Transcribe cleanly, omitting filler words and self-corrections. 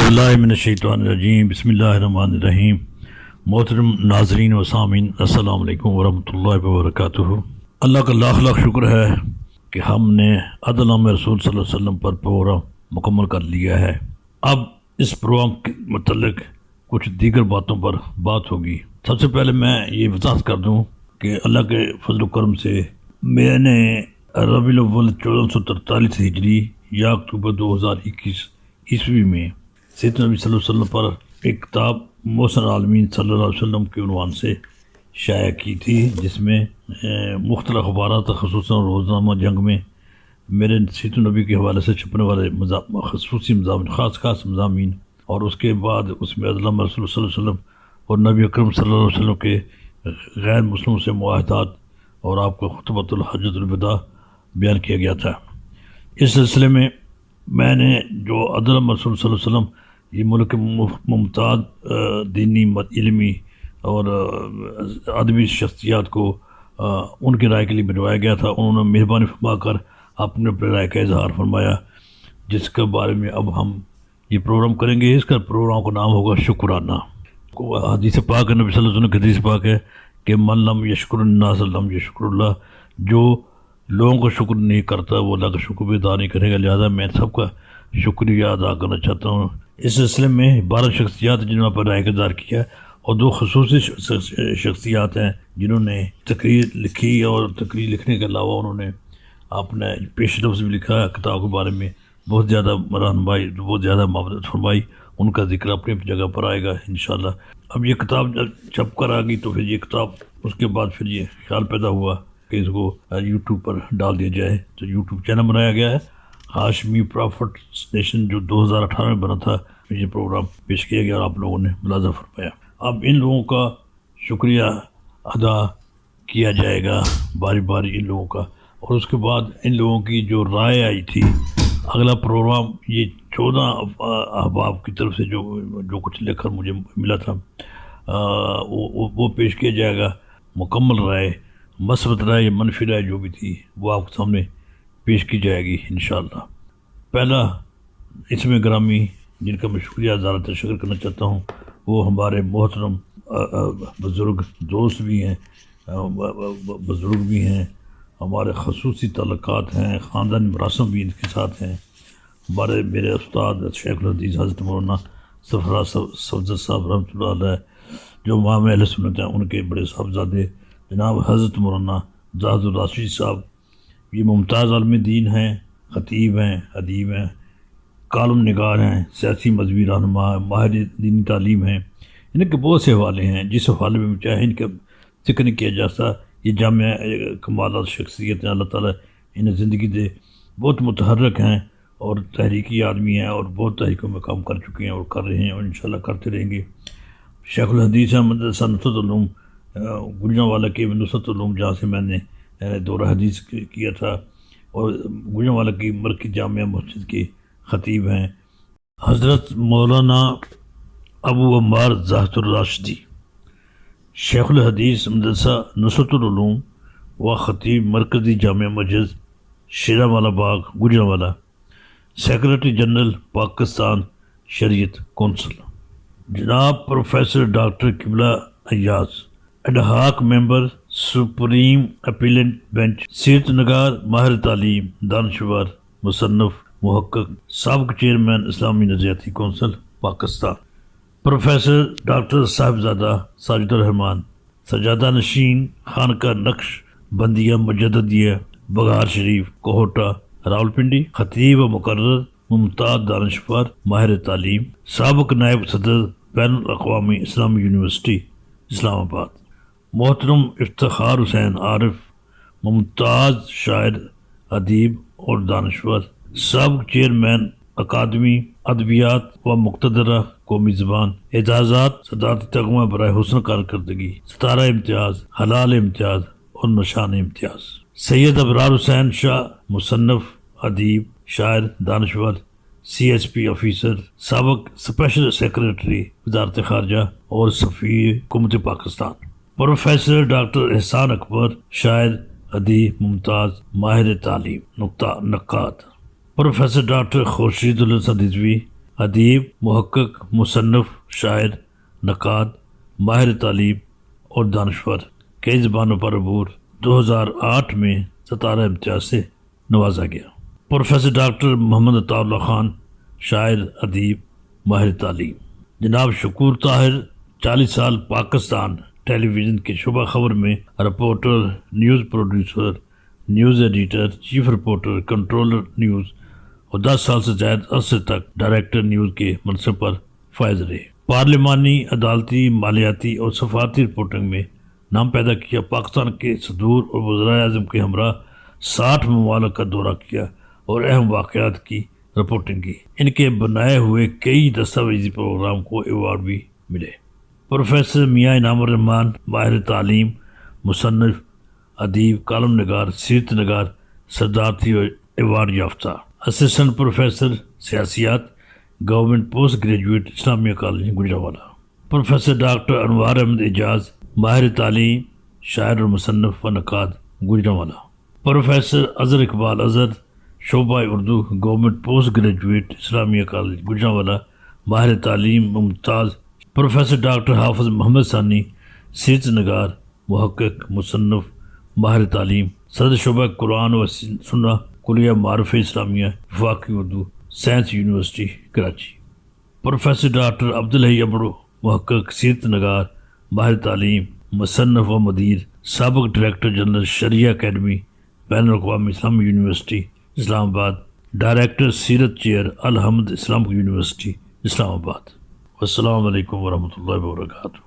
باللہ من الشیطان الرجیم بسم اللہ الرحمن الرحیم۔ محترم ناظرین و سامعین، السلام علیکم ورحمۃ اللہ وبرکاتہ۔ اللہ کا لاکھ لاکھ شکر ہے کہ ہم نے عدل نامہ رسول صلی اللہ علیہ وسلم پر پروگرام مکمل کر لیا ہے۔ اب اس پروگرام کے متعلق کچھ دیگر باتوں پر بات ہوگی۔ سب سے پہلے میں یہ وضاحت کر دوں کہ اللہ کے فضل و کرم سے میں نے ربیع الاول 1443 ہجری یا اکتوبر 2021 عیسوی میں سیدنا نبی صلی اللہ علیہ وسلم پر ایک کتاب محسن عالمین صلی اللہ علیہ وسلم کے عنوان سے شائع کی تھی، جس میں مختلف اخبارات خصوصاً روزنامہ جنگ میں میرے سیدنا نبی کے حوالے سے چھپنے والے خصوصی مضامین، خاص مضامین، اور اس کے بعد اس میں عدل رسول صلی اللہ علیہ وسلم اور نبی اکرم صلی اللہ علیہ وسلم کے غیر مسلموں سے معاہدات اور آپ کا خطبۃ الحجۃ الوداع بیان کیا گیا تھا۔ اس سلسلے میں نے جو عدل رسول صلی اللہ علیہ وسلم یہ ملک ممتاز دینی علمی اور ادبی شخصیات کو ان کی رائے کے لیے بنوایا گیا تھا، انہوں نے مہربانی فرما کر اپنے رائے کا اظہار فرمایا، جس کے بارے میں اب ہم یہ پروگرام کریں گے۔ اس کا پروگرام کا نام ہوگا شکرانہ۔ حدیث پاک نبی صلی اللہ علیہ وسلم کی حدیث پاک ہے کہ من لم یشکر الناس لم یشکر اللہ، جو لوگوں کو شکر نہیں کرتا وہ اللہ کا شکر بھی ادا نہیں کرے گا، لہذا میں سب کا شکریہ ادا کرنا چاہتا ہوں۔ اس سلسلے میں 12 شخصیات جنہوں پر رائے کا اظہار کیا اور 2 خصوصی شخصیات ہیں جنہوں نے تقریر لکھی، اور تقریر لکھنے کے علاوہ انہوں نے اپنے پیش نفس بھی لکھا کتاب کے بارے میں، بہت زیادہ رہنمائی، بہت زیادہ معاونت فرمائی، ان کا ذکر اپنی جگہ پر آئے گا انشاءاللہ۔ اب یہ کتاب جب چھپ کر آ گئی تو پھر یہ کتاب اس کے بعد پھر یہ خیال پیدا ہوا کہ اس کو یوٹیوب پر ڈال دیا جائے، تو یوٹیوب چینل بنایا گیا ہے ہاشمی پرافٹ اسٹیشن، جو 2018 میں بنا تھا۔ یہ پروگرام پیش کیا گیا اور آپ لوگوں نے ملاحظہ فرمایا۔ اب ان لوگوں کا شکریہ ادا کیا جائے گا باری باری ان لوگوں کا، اور اس کے بعد ان لوگوں کی جو رائے آئی تھی، اگلا پروگرام یہ 14 احباب کی طرف سے جو کچھ لے کر مجھے ملا تھا وہ پیش کیا جائے گا۔ مکمل رائے، مثبت رائے یا منفی رائے جو بھی تھی وہ آپ کے سامنے پیش کی جائے گی انشاءاللہ۔ پہلا اس میں گرامی جن کا میں شکریہ اظہار تشکر کرنا چاہتا ہوں وہ ہمارے محترم بزرگ دوست بھی ہیں، بزرگ بھی ہیں، ہمارے خصوصی تعلقات ہیں، خاندان مراسم بھی ان کے ساتھ ہیں، میرے استاد شیخ الحدیث حضرت مولانا سرفراز صفدر صاحب رحمۃ اللہ علیہ، جو امام اہل سنت ہیں، ان کے بڑے صاحبزادے جناب حضرت مولانا زاہد الراشد صاحب، یہ ممتاز عالم دین ہیں، خطیب ہیں، ادیب ہیں، کالم نگار ہیں، سیاسی مذہبی رہنما ہیں، ماہر دینی تعلیم ہیں۔ ان کے بہت سے حوالے ہیں، جس حوالے میں چاہے ان کا ذکر نہیں کیا جاتا۔ یہ جامع کمالات شخصیت ہیں، اللہ تعالیٰ انہیں زندگی دے، بہت متحرک ہیں اور تحریکی آدمی ہیں، اور بہت تحریکوں میں کام کر چکے ہیں اور کر رہے ہیں اور انشاءاللہ کرتے رہیں گے۔ شیخ الحدیث مدرسہ نصرت علوم گجرانوالہ کے نصرت علوم، جہاں سے میں نے دورہ حدیث کیا تھا، اور گجرانوالہ کی مرکزی جامعہ مسجد کے خطیب ہیں۔ حضرت مولانا ابو عمار زاہد الراشدی، شیخ الحدیث مدرسہ نصرت العلوم و خطیب مرکزی جامعہ مسجد شیرانوالہ باغ گجرانوالہ، سیکریٹری جنرل پاکستان شریعت کونسل، جناب پروفیسر ڈاکٹر قبلہ ایاز، ایڈہاک ممبر سپریم اپیلنٹ بینچ، سیرت نگار، ماہر تعلیم، دانشور، مصنف، محقق، سابق چیئرمین اسلامی نظریاتی کونسل پاکستان، پروفیسر ڈاکٹر صاحبزادہ ساجد الرحمان، سجادہ نشین، خانقاہ نقش بندیہ مجددیہ بگہار شریف، کوہٹہ، راولپنڈی، خطیب و مقرر، ممتاز دانشور، ماہر تعلیم، سابق نائب صدر بین الاقوامی اسلامی یونیورسٹی اسلام آباد، محترم افتخار حسین عارف، ممتاز شاعر، ادیب اور دانشور، سابق چیئرمین اکادمی ادبیات و مقتدرہ قومی زبان، اعزازات، صدارتی تمغہ برائے حسن کارکردگی، ستارہ امتیاز، حلال امتیاز اور نشان امتیاز، سید ابرار حسین شاہ، مصنف، ادیب، شاعر، دانشور، CSP آفیسر، سابق اسپیشل سیکریٹری وزارت خارجہ اور سفیر حکومت پاکستان، پروفیسر ڈاکٹر احسان اکبر، شاعر، ادیب، ممتاز، ماہر تعلیم، نقاد، پروفیسر ڈاکٹر خورشید الحسن رضوی، ادیب، محقق، مصنف، شاعر، نقاد، ماہر تعلیم اور دانشور، کئی زبانوں پر عبور، 2008 میں 17 امتیاز سے نوازا گیا۔ پروفیسر ڈاکٹر محمد عطاء اللہ خان، شاعر، ادیب، ماہر تعلیم۔ جناب شکور طاہر، 40 سال پاکستان ٹیلی ویژن کے شعبہ خبر میں reporter, news producer, news editor, chief reporter, controller news اور 10 سال سے زائد عرصے تک ڈائریکٹر نیوز کے منصب پر فائز رہے۔ پارلیمانی، عدالتی، مالیاتی اور سفارتی رپورٹنگ میں نام پیدا کیا۔ پاکستان کے صدور اور وزرائے اعظم کے ہمراہ 60 ممالک کا دورہ کیا اور اہم واقعات کی رپورٹنگ کی۔ ان کے بنائے ہوئے کئی دستاویزی پروگرام کو ایوارڈ بھی ملے۔ پروفیسر میاں انعام الرحمان، ماہر تعلیم، مصنف، ادیب، کالم نگار، سیرت نگار، صدارتی ایوارڈ یافتہ۔ اسسٹنٹ پروفیسر سیاسیات، government post graduate, Islamia college Gujranwala. Professor doctor Anwar Ahmed Ijaz, ماہر تعلیم، شاعر اور مصنف و نقاد، گجرانوالہ۔ پروفیسر اظہر اقبال اظہر، شعبہ Urdu, government post graduate, Islamia college Gujranwala, ماہر تعلیم ممتاز۔ پروفیسر ڈاکٹر حافظ محمد ثانی، سیرت نگار، محقق، مصنف، ماہر تعلیم، صدر شعبہ قرآن و سنہ، کلیہ معارف اسلامیہ، وفاقی Urdu, science university Karachi. Professor doctor Abdul Hai Abro, محقق، سیرت نگار، ماہر تعلیم، مصنف و مدیر، سابق ڈائریکٹر جنرل شریعہ اکیڈمی، بین الاقوامی اسلامی یونیورسٹی اسلام آباد، ڈائریکٹر سیرت چیئر، الحمد اسلامک یونیورسٹی اسلام آباد۔ السلام علیکم ورحمۃ اللہ وبرکاتہ۔